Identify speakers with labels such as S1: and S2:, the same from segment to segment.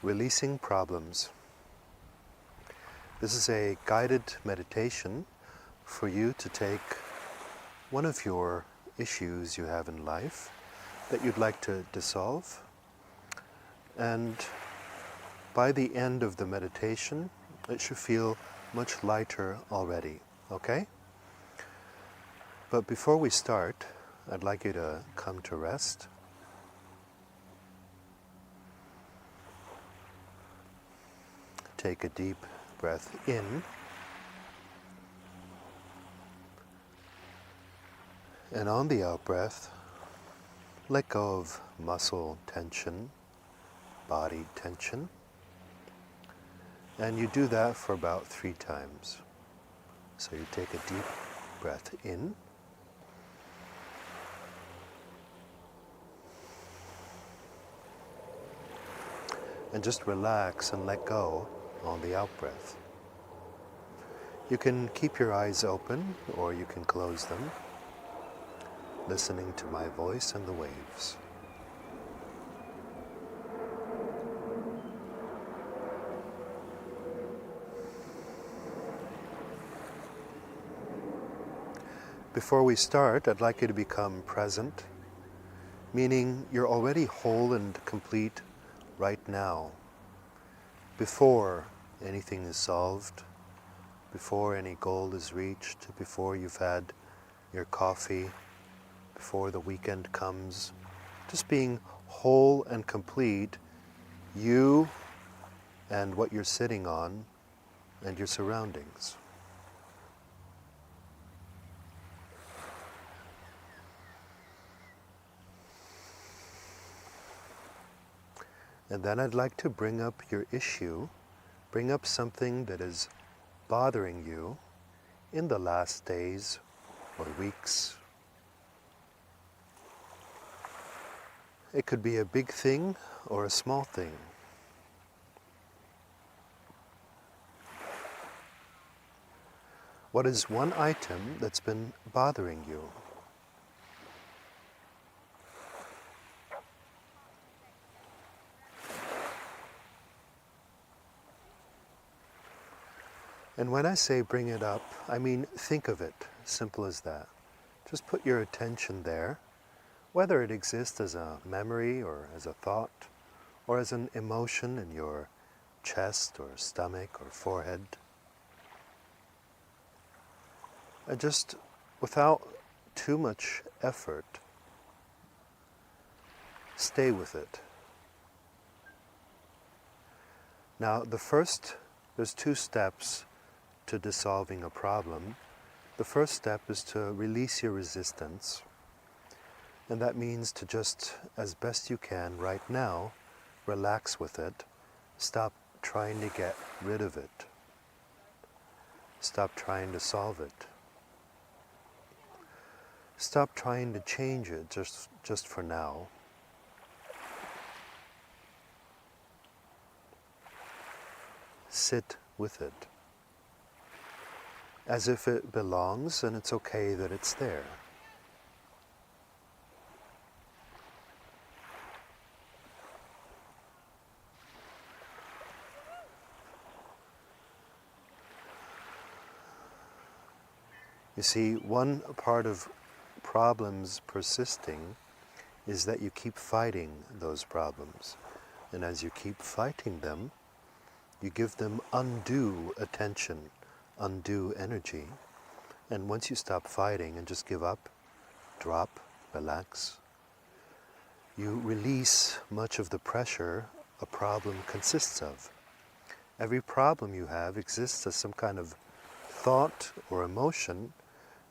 S1: Releasing Problems. This is a guided meditation for you to take one of your issues you have in life that you'd like to dissolve, and by the end of the meditation it should feel much lighter already, okay? But before we start, I'd like you to come to rest. Take a deep breath in, and on the out-breath, let go of muscle tension, body tension, and you do that for about 3 times. So you take a deep breath in, and just relax and let go on the out-breath. You can keep your eyes open or you can close them, listening to my voice and the waves. Before we start, I'd like you to become present, meaning you're already whole and complete right now, before anything is solved, before any goal is reached, before you've had your coffee, before the weekend comes. Just being whole and complete, you and what you're sitting on and your surroundings. And then I'd like to bring up your issue, bring up something that is bothering you in the last days or weeks. It could be a big thing or a small thing. What is one item that's been bothering you? And when I say bring it up, I mean think of it, simple as that. Just put your attention there, whether it exists as a memory or as a thought, or as an emotion in your chest or stomach or forehead. And just without too much effort, stay with it. Now there's 2 steps to dissolving a problem. The first step is to release your resistance, and that means to just, as best you can right now, relax with it. Stop trying to get rid of it. Stop trying to solve it. Stop trying to change it just for now. Sit with it, as if it belongs and it's okay that it's there. You see, one part of problems persisting is that you keep fighting those problems. And as you keep fighting them, you give them undue attention, undue energy. And once you stop fighting and just give up, drop, relax, you release much of the pressure a problem consists of. Every problem you have exists as some kind of thought or emotion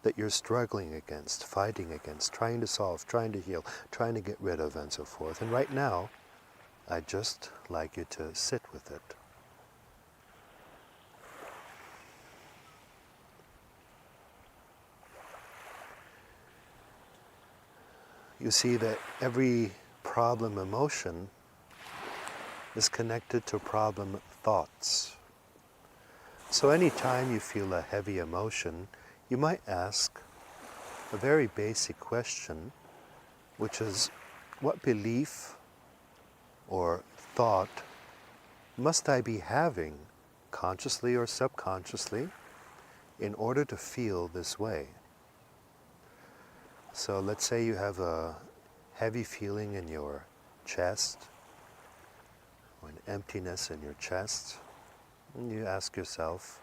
S1: that you're struggling against, fighting against, trying to solve, trying to heal, trying to get rid of, and so forth. And right now, I'd just like you to sit with it. You see that every problem emotion is connected to problem thoughts. So anytime you feel a heavy emotion, you might ask a very basic question, which is, what belief or thought must I be having, consciously or subconsciously, in order to feel this way? So let's say you have a heavy feeling in your chest, or an emptiness in your chest, and you ask yourself,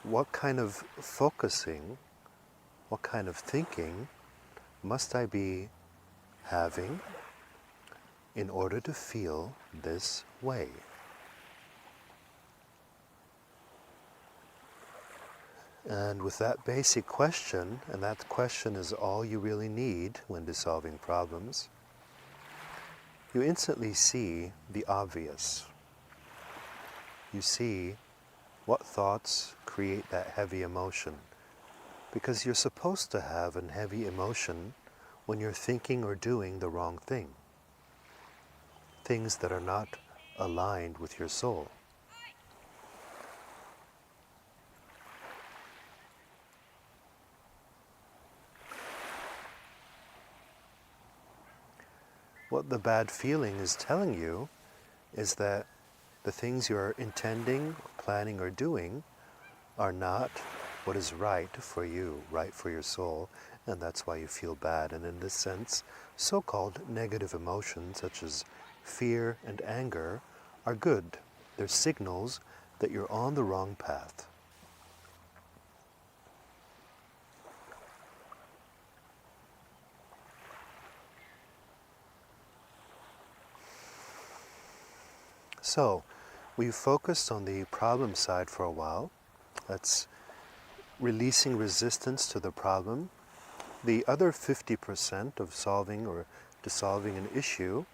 S1: what kind of focusing, what kind of thinking must I be having in order to feel this way? And with that basic question, and that question is all you really need when dissolving problems, you instantly see the obvious. You see what thoughts create that heavy emotion, because you're supposed to have a heavy emotion when you're thinking or doing the wrong thing, things that are not aligned with your soul. What the bad feeling is telling you is that the things you're intending, planning, or doing are not what is right for you, right for your soul, and that's why you feel bad. And in this sense, so-called negative emotions such as fear and anger are good. They're signals that you're on the wrong path. So, we've focused on the problem side for a while. That's releasing resistance to the problem. The other 50% of solving or dissolving an issue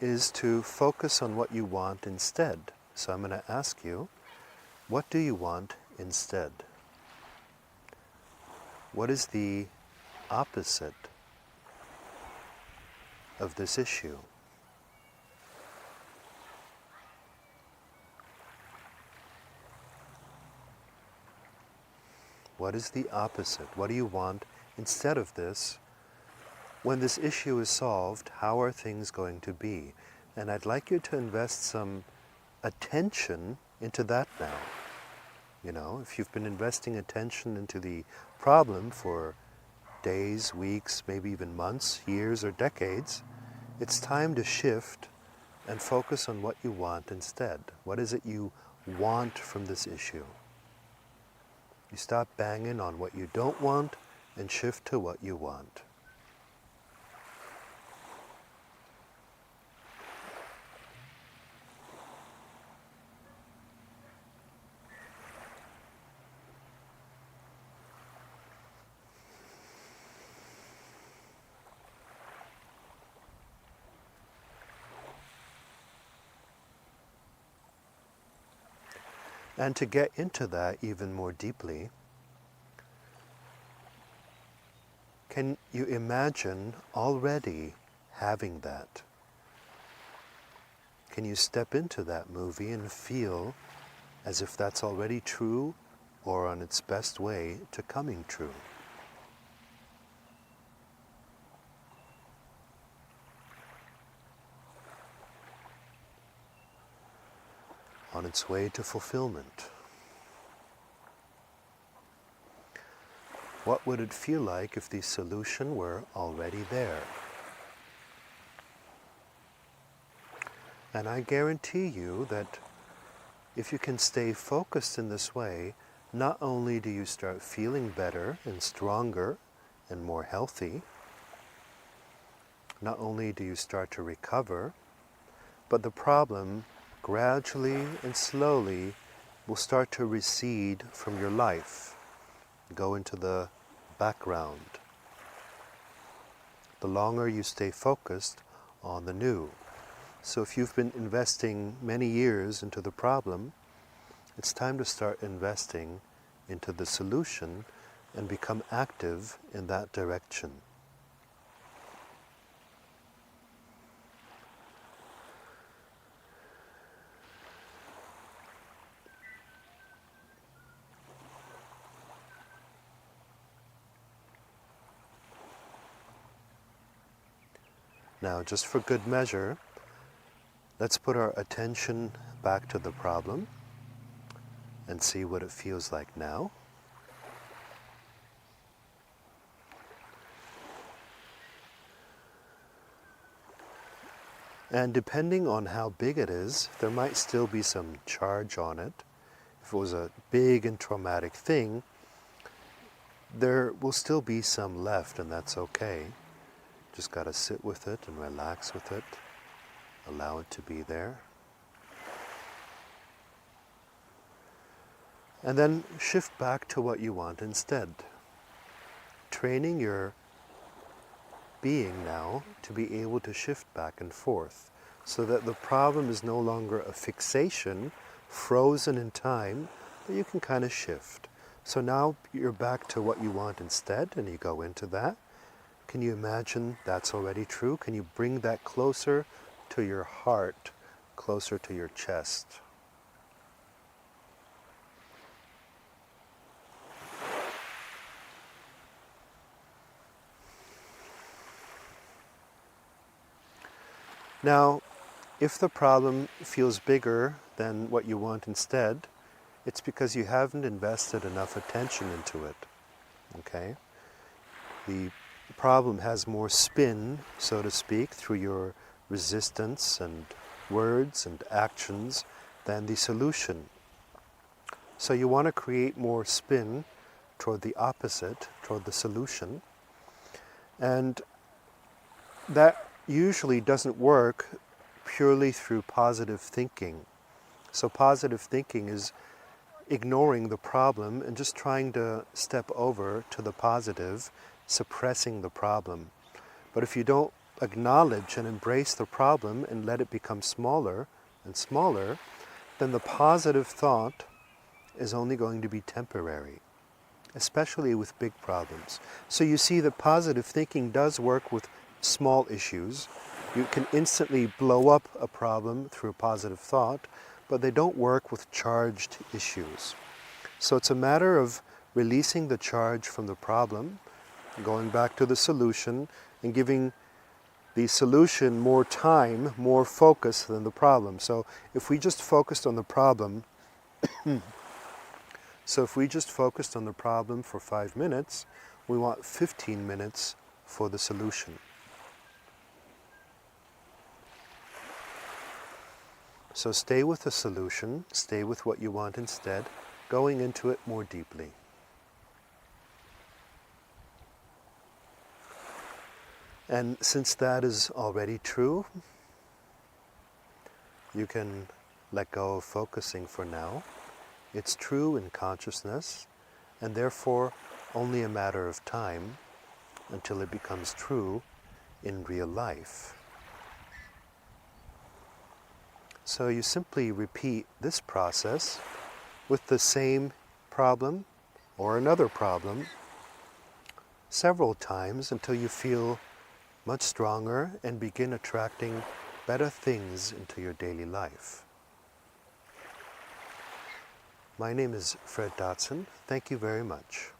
S1: is to focus on what you want instead. So I'm going to ask you, what do you want instead? What is the opposite of this issue? What is the opposite? What do you want instead of this? When this issue is solved, how are things going to be? And I'd like you to invest some attention into that now. You know, if you've been investing attention into the problem for days, weeks, maybe even months, years, or decades, it's time to shift and focus on what you want instead. What is it you want from this issue? You stop banging on what you don't want and shift to what you want. And to get into that even more deeply, can you imagine already having that? Can you step into that movie and feel as if that's already true or on its best way to coming true? On its way to fulfillment? What would it feel like if the solution were already there? And I guarantee you that if you can stay focused in this way, not only do you start feeling better and stronger and more healthy, not only do you start to recover, but the problem gradually and slowly will start to recede from your life, go into the background, the longer you stay focused on the new. So if you've been investing many years into the problem, it's time to start investing into the solution and become active in that direction. Now, just for good measure, Let's put our attention back to the problem and see what it feels like now. And depending on how big it is, there might still be some charge on it. If it was a big and traumatic thing, there will still be some left, and that's okay. Just got to sit with it and relax with it. Allow it to be there. And then shift back to what you want instead. Training your being now to be able to shift back and forth so that the problem is no longer a fixation, frozen in time, but you can kind of shift. So now you're back to what you want instead, and you go into that. Can you imagine that's already true? Can you bring that closer to your heart, closer to your chest? Now, if the problem feels bigger than what you want instead, it's because you haven't invested enough attention into it, okay? The problem has more spin, so to speak, through your resistance and words and actions than the solution. So you want to create more spin toward the opposite, toward the solution. And that usually doesn't work purely through positive thinking. So positive thinking is ignoring the problem and just trying to step over to the positive, suppressing the problem. But if you don't acknowledge and embrace the problem and let it become smaller and smaller, then the positive thought is only going to be temporary, especially with big problems. So you see that positive thinking does work with small issues. You can instantly blow up a problem through positive thought, but they don't work with charged issues. So it's a matter of releasing the charge from the problem, going back to the solution, and giving the solution more time, more focus than the problem. So if we just focused on the problem, for 5 minutes, we want 15 minutes for the solution. So stay with the solution, stay with what you want instead, going into it more deeply. And since that is already true, you can let go of focusing for now. It's true in consciousness, and therefore only a matter of time until it becomes true in real life. So you simply repeat this process with the same problem or another problem several times until you feel much stronger and begin attracting better things into your daily life. My name is Fred Dodson. Thank you very much.